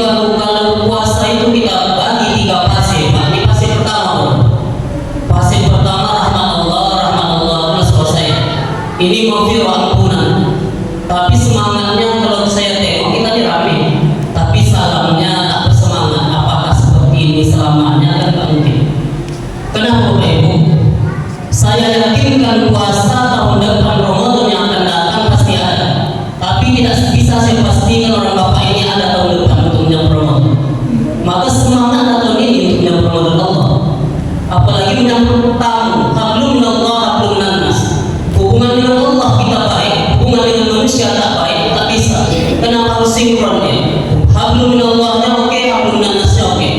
baru kalau puasa itu kita bagi 3 fase, Pak. Ini fase pertama, Bro. Fase pertama rahmat Allah selesai. Ini maghfirah ampunan. Tapi semangatnya kalau saya tengok kita dirame, tapi salamnya tak bersemangat. Apakah seperti ini selamanya? Kan tak mungkin. Kenapa Bapak Ibu? Saya yakinkan puasa tahun depan Ramadan yang akan datang pasti ada. Tapi tidak bisa saya pastikan orang Bapak ini ada tahun depan untuk menyambut Ramadan. Maka semangat tahun ini untuk menyambut Ramadan Allah. Apalagi menyambut tamu. Hablum minallah, hablum minannas. Hubungan dengan Allah kita baik, hubungan dengan manusia tak baik, tak bisa. Kenapa harus sinkronnya? Hablum minallahnya oke, hablum minannasnya oke.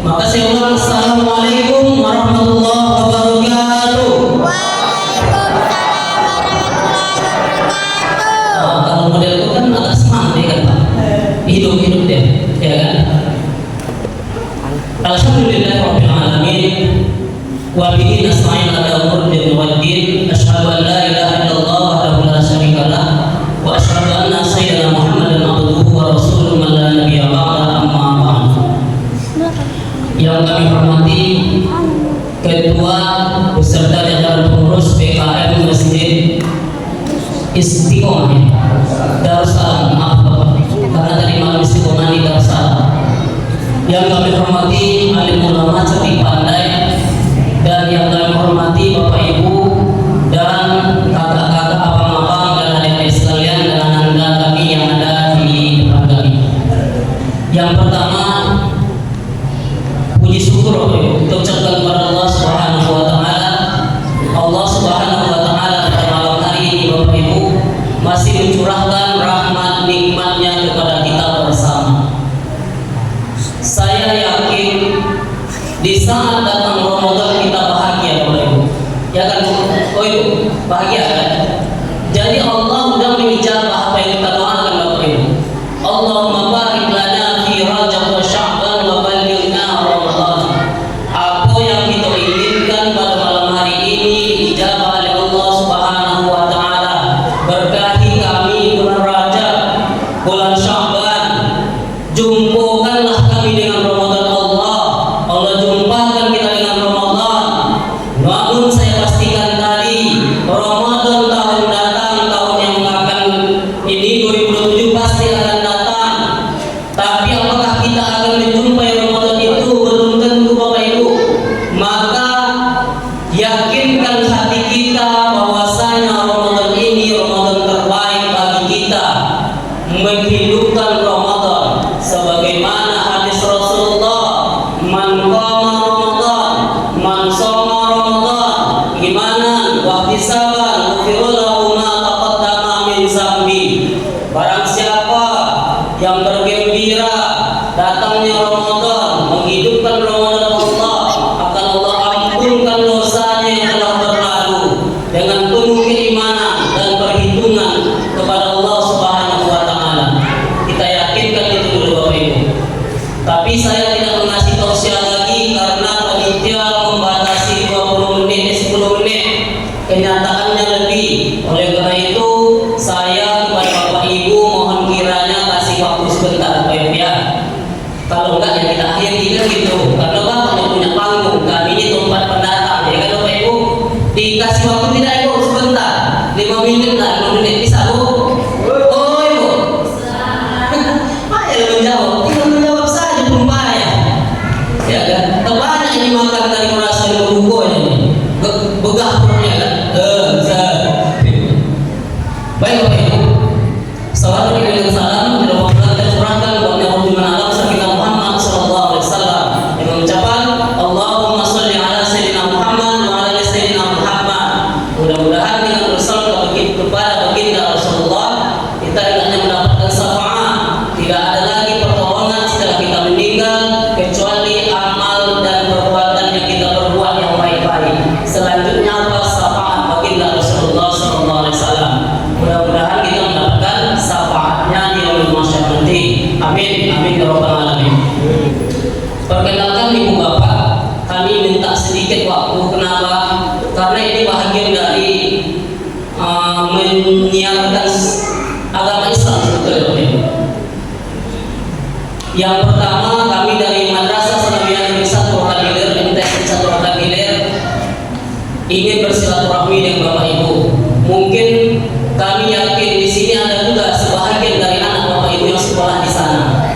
Maka saya ulang, assalamualaikum warahmatullahi wabarakatuh. Kalau model itu kan agak semangat ya kan Pak, hidup dia, ya kan. Alhamdulillahirabbil alamin, wa bihi nasta'in ala umuri waddin. Asyhadu an la ilaha illallah wahdahu la syarika lah, wa asyhadu anna sayyidina Muhammadan abduhu wa rasuluhu man la nabiyya ba'da, amma ba'd. Yang kami hormati Ketua beserta jajaran pengurus PKM Masjid Istiqomah Darussalam, maaf Bapak, karena tadi malam Istiqomah di Darussalam. Yang kami hormati alim ulama cerdik pandai, dan yang kami hormati Bapak Ibu dan kakak-kakak, abang-abang dan adik-adik sekalian, dan anak-anak kami yang ada di depan kami. Yang pertama, puji syukur Bapak Ibu kita ucapkan kepada Allah Subhanahu wa taala. Allah Subhanahu wa taala pada malam hari ini Bapak Ibu masih mencurahkan rahmat nikmatnya kepada kita bersama. Saya yakin di saat datang Ramadan kita bahagia Bapak Ibu. Ya kan? Oh itu bahagia kan? Jadi Allah sudah mengijabah apa yang kita doakan Bapak Ibu. Allahumma barik lana fi Rajab wa Sya'ban wa ballighna Ramadan. Apa yang kita inginkan pada malam hari ini dijabah oleh Allah Subhanahu wa taala. Berkahi kami bulan Rajab, bulan Sya'ban. Jumpakanlah kami dengan Ramadan Allah. Allah jumpakan kita dengan Ramadan. Namun saya pastikan tadi Ramadan tahun datang, tahun yang akan ini 2007 pasti akan datang. Tapi apakah kita akan menjumpai Ramadan itu? Belum tentu Bapak Ibu. Maka yakinkan hati kita bahwasanya Ramadan ini Ramadan terbaik bagi kita. Menghidupkan Ramadan sebagaimana hadis Rasulullah, man qama Ramadan, man shoma Ramadan imanan wa ihtisaban ghufira lahu ma taqaddama min dzambi. Barang siapa yang bergembira datangnya Ramadan, menghidupkan Ramadan Allah, akan Allah ampunkan dosanya yang telah berlalu dengan penuh keimanan dan perhitungan kepada Allah Subhanahu wa taala. Kita yakinkan itu dulu Bapak Ibu. Tapi saya tidak mengasih tausiah lagi karena panitia membatasi 20 menit, 10 menit. Kenyataannya lebih. Oleh karena itu saya kepada Bapak Ibu mohon kiranya kasih waktu sebentar Bapak Ibu ya. Kalau enggak ya kita akhiri kan gitu. Karena Bapak yang punya panggung, kami ini tempat pendatang. Ya kan Bapak Ibu? Dikasih waktu tidak Ibu sebentar. 5 menit lah, 5 menit bisa Bu? Oh Ibu. Ayo menjawab. Tinggal menjawab saja pembaya. Ya kan? Terbanyak ini makan dari merasa berbukunya ini. Begah perutnya kan? Baik Bapak Ibu. Salawat dan salam tidak mau kita curahkan buat yang Rasulullah alam sayyidina Muhammad sallallahu alaihi wasallam yang mengucapkan Allahumma shalli ala sayyidina Muhammad wa ala ali sayyidina Muhammad. Mudah-mudahan dengan bersalawat kepada baginda Rasulullah kita hendaknya mendapatkan syafaat. Tidak ada lagi pertolongan setelah kita meninggal kecuali amal dan perbuatan yang kita perbuat yang baik-baik. Selanjutnya apa? Syafaat baginda Rasulullah sallallahu alaihi wasallam. Mudah-mudahan kita mendapatkan syafaatnya di yaumul mahsyar nanti. Amin, amin ya rabbal alamin. Perkenalkan Ibu Bapak, kami minta sedikit waktu. Kenapa? Karena ini bahagian dari menyiarkan agama Islam sebetulnya. Yang pertama, kami dari Madrasah Sanawiyah Negeri 1 Rokan Hilir, MTS 1 Rokan Hilir, ingin bersilaturahmi dengan Bapak Ibu. Mungkin kami yakin di sini ada juga sebahagian dari anak Bapak Ibu yang sekolah di sana.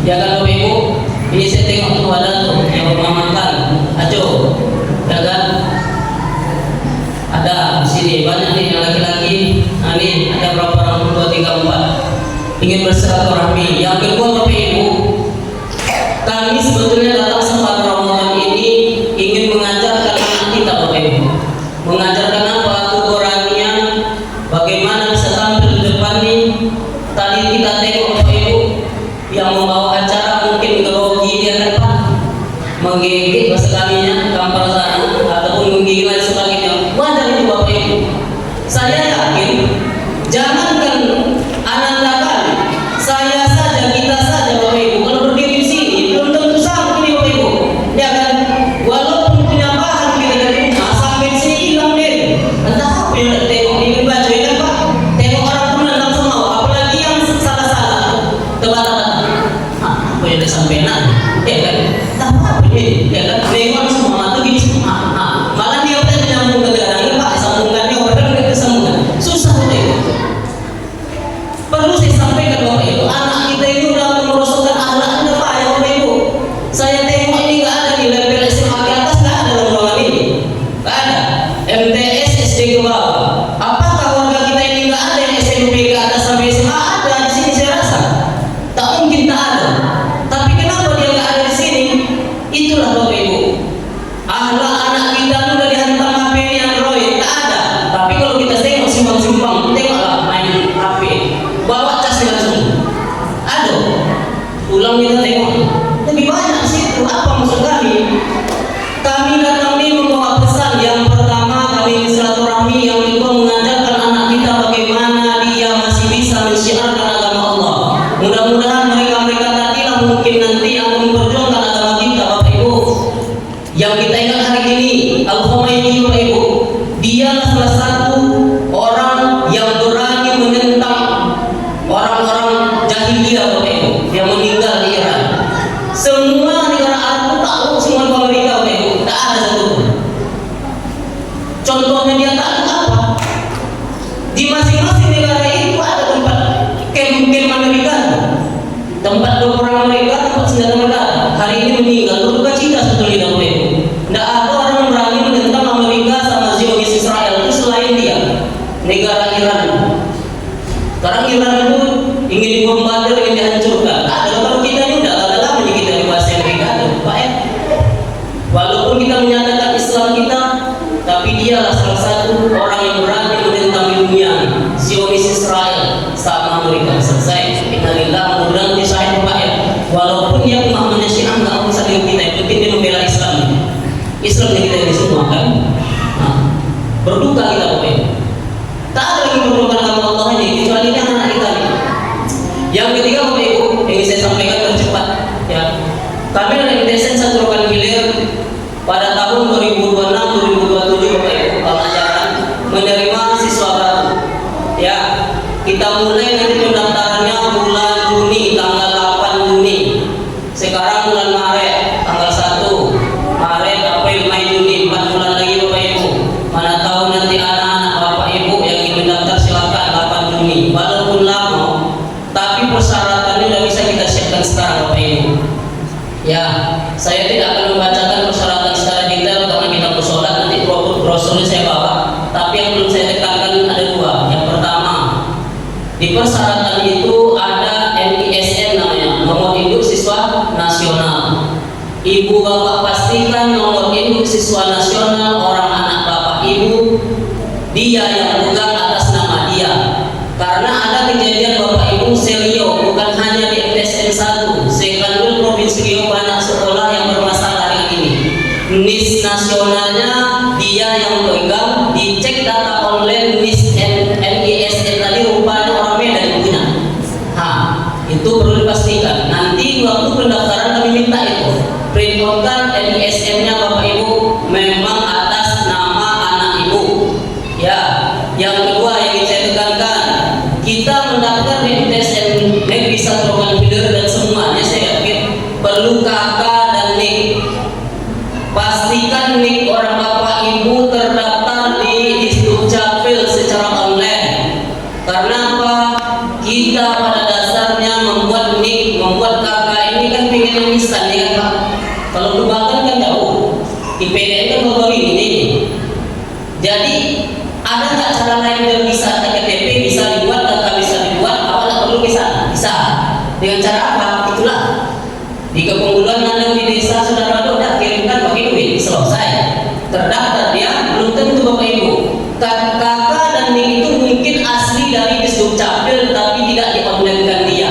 Ya kan Bapak Ibu? Ini saya tengok tuh ada tuh yang mengamankan, ajo, ya kan? Ada di sini banyak nih yang laki-laki. Nah, ini ada berapa orang? 2, 3, 4. Ingin bersilaturahmi. Yang kedua Bapak Ibu, kami sebetulnya datang sempat Ramadan ini ingin mengajarkan anak kita Bapak Ibu. Mengajarkan apa? Keberanian, bagaimana bisa tampil di depan nih. Tadi kita tengok Bapak Ibu yang membawa acara mungkin grogi dia depan, menggigit bahasa kaminya, gampang sana, ataupun menggigit dan sebagainya. Wajar itu Bapak Ibu. Saya yakin, jangankan anak saya saja, kita saja Bapak Ibu, kalau berdiri di sini belum tentu sanggup nih Bapak Ibu, ya kan? Walaupun punya bahan kita dari rumah sampai sini hilang deh. Entah apa yang tengok ini baca ya kan Pak? Tengok orang pun datang semua, apalagi yang salah-salah, tebak-tebak. Apa yang disampaikan? Ya kan? Tak apa ini, ya kan? Tengok semua mata gini semua. Malah dia udah menyambung ke garang, Pak, sambungkan dia udah ke sambungan. Susah Bapak Ibu. Perlu saya sampaikan Bapak Ibu, anak kita itu udah merosotkan akhlaknya Pak ya Bapak Ibu. Saya tengok ini nggak ada di level SMA ke atas, nggak ada dalam ruangan ini, nggak ada. MTS SD ke bawah. Apakah warga kita ini nggak ada yang SMP ke atas sampai SMA? Ada di sini saya rasa. Tak mungkin tak ada. Tapi kenapa dia nggak ada di sini? Itulah Bapak Ibu. Akhlak anak kita udah dihantam HP ini Android, tak ada. Tapi kalau kita tengok simpang-simpang, tengoklah main HP. Bawa cas langsung. Aduh, ulang kita tengok. Lebih banyak sih itu. Apa maksud kami? Kami datang ini membawa pesan. Yang pertama kami silaturahmi, yang kedua mengajarkan anak kita bagaimana dia masih bisa mensyiarkan agama Allah. Mudah-mudahan mereka-mereka tadi lah mungkin nanti yang memperjuangkan agama kita Bapak Ibu. Yang kita ingat hari ini, Al-Khomeini Bapak Ibu, dialah salah satu orang yang berani menentang orang-orang jahiliyah Bapak Ibu yang meninggal di Iran. Semua negara Arab tahu, semua di Amerika Bapak Ibu, tak ada satu. Contohnya dia tak ada apa. Di masing-masing negara itu ada tempat kem-kem Amerika, tempat berperang Amerika, tempat senjata mereka. Hari ini meninggal, berduka cita sebetulnya Bapak Ibu. Tidak ada orang yang berani menentang Amerika sama Zionis Israel itu selain dia, negara Iran. Sekarang Iran itu ingin dibombardir, ingin dihancurkan. Ada kalau kita ini udah lama kita dikuasai mereka, Pak ya. Walaupun kita menyatakan Islam kita, tapi dialah salah satu orang yang berani menentang dunia, Zionis Israel sama Amerika. Selesai. Innalillah, mudah-mudahan disahih Pak ya. Walaupun dia pemahamannya Syiah nggak usah dengan kita, yang penting dia membela Islam. Islam yang kita ini semua kan. Nah, berduka kita Bapak ya. Tak ada lagi berdoa agama Allah ini kecuali anak kita ini. Yang ketiga Bapak Ibu, yang saya sampaikan bercepat ya. Kami dari MTS 1 Rokan Hilir pada tahun 2026-2027 Bapak Ibu pengajaran menerima siswa baru. Ya, kita mulai nanti pendaftarannya bulan Juni, tanggal 8 Juni. Sekarang bulan Maret, tanggal 1 Maret, April, Mei, Juni, 4 bulan lagi Bapak Ibu. Mana tahu nanti anak-anak Bapak Ibu yang ingin mendaftar silakan 8 Juni. Walaupun lama, tapi persyaratannya sudah bisa kita siapkan sekarang Bapak Ibu. Ya, saya tidak akan membacakan persyaratan secara detail karena kita bersolat nanti brosurnya saya bawa. Tapi yang belum saya tekankan ada dua. Yang pertama, di persyaratan itu ada NISN namanya, nomor induk siswa nasional. Ibu bapak pastikan nomor induk siswa nasional orang anak bapak ibu dia yang pegang atas nama dia. Karena ada kejadian bapak ibu Selio, bukan hanya di MTSN 1, Sekandul Provinsi Riau banyak sekolah yang bermasalah dengan ini. NIS nasionalnya dia yang pegang, dicek data online NIS NISN tadi rupanya orang Medan yang punya. Itu perlu dipastikan. Nanti waktu pendaftaran kami minta itu print out NISN-nya bapak ibu memang atas nama anak ibu. Ya, yang kedua yang ingin saya tekankan, kita mendaftar di MTSN Negeri 1 Rokan Hilir dan semuanya saya perlu kakak dan nik. Pastikan nik orang bapak ibu terdaftar di Dukcapil secara online. Karena apa? Kita pada dasarnya membuat nik, membuat kakak ini kan pengen yang instan ya kan Pak. Kalau kebanggaan kan jauh. IPDN kan baru ini. Jadi ada nggak cara lain yang bisa KTP bisa dibuat, kakak bisa dibuat, apa nggak perlu bisa? Bisa. Dengan cara apa? Itulah. Di kepengguluan Anda di desa saudara udah kirimkan pakai duit, selesai. Terdaftar dia, belum tentu bapak ibu. Kakak dan nik itu mungkin asli dari Dukcapil tapi tidak di-online-kan dia.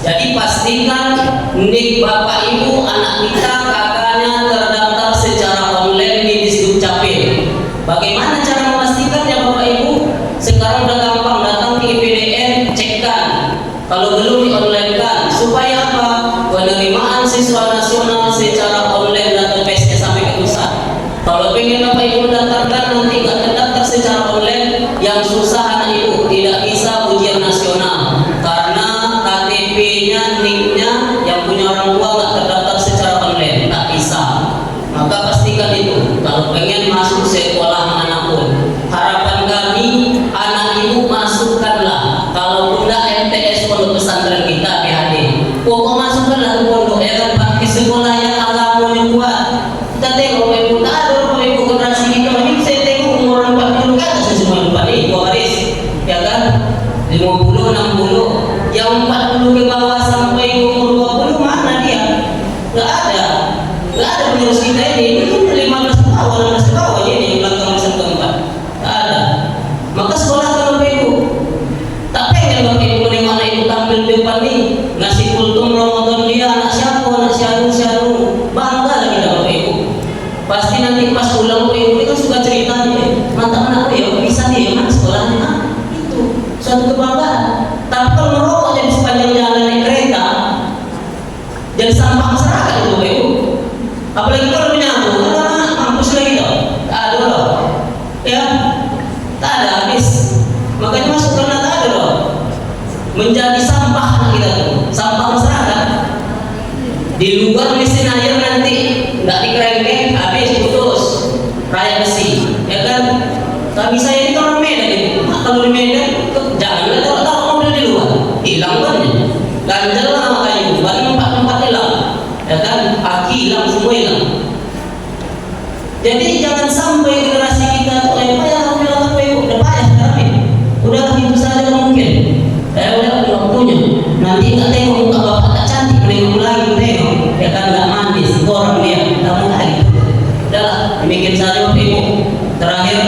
Jadi pastikan nik bapak ibu anak kita kakaknya terdaftar secara online di Dukcapil. Bagaimana cara memastikannya bapak ibu? Sekarang udah gampang, datang ke IPDN, cekkan. Kalau belum di-online-kan, supaya apa? Penerimaan siswa nasional secara online atau PSS sampai ke pusat. Kalau pengen bapak ibu daftarkan nanti nggak terdaftar secara online, yang susah anak ibu tidak bisa ujian nasional karena KTP-nya, NIK-nya yang punya orang tua nggak terdaftar secara online, nggak bisa. Maka pastikan itu. Kalau pengen masuk sekolah manapun, harapan kami anak ibu masukkanlah. Kalau tidak MTS pondok pesantren kita PHD, pokok masukkanlah ke pondok ya kan Pak, ke sekolah yang agamanya kuat. Kita tengok bapak ibu, tak ada bapak ibu generasi kita ini. Saya tengok umur 40 kan saya semua lupa nih, dua baris ya kan, 50, 60, yang 40 ke bawah sampai umur 20 mana dia? Nggak ada penerus kita ini. Itu 15 ke bawah, 16 ke bawah ini yang belakang masa keempat. Nggak ada. Maka sekolah kan bapak ibu. Tak pengen bapak ibu menengok anak ibu tampil di depan nih, ngasih kultum Ramadan dia, anak siapa, anak sianu, bangga lah kita bapak ibu. Pasti nanti pas pulang bapak ibu kita suka cerita nih, mantap anak ya bisa nih, mana sekolahnya? Itu suatu kebanggaan. Tapi kalau merokok jadi sepanjang jalan naik kereta, jadi sampah masyarakat itu bapak ibu. Apalagi kalau menyambung, anak kampus lagi tau, tak ada loh, ya, tak ada habis. Makanya masukkan tak ada loh, menjadi sampah kita tuh, sampah masyarakat. Di luar mesin air nanti nggak dikerengkeng, habis putus raya besi, ya kan? Tapi saya ini orang Medan itu, kalau di Medan janganlah taruh mobil di luar, hilang bannya, ganjel lah kayu, ban tempat hilang, ya kan? Aki hilang, semua hilang. Jadi jangan sampai generasi kita tuh payah bilang apa ibu, udah payah sekarang ini, udah itu saja mungkin. Udah waktunya. Nanti nggak tengok muka bapak tak cantik, menengok lagi tengok, ya kan nggak manis, goreng dia, tak mau hari. Udahlah, demikian saja bapak ibu. Terakhir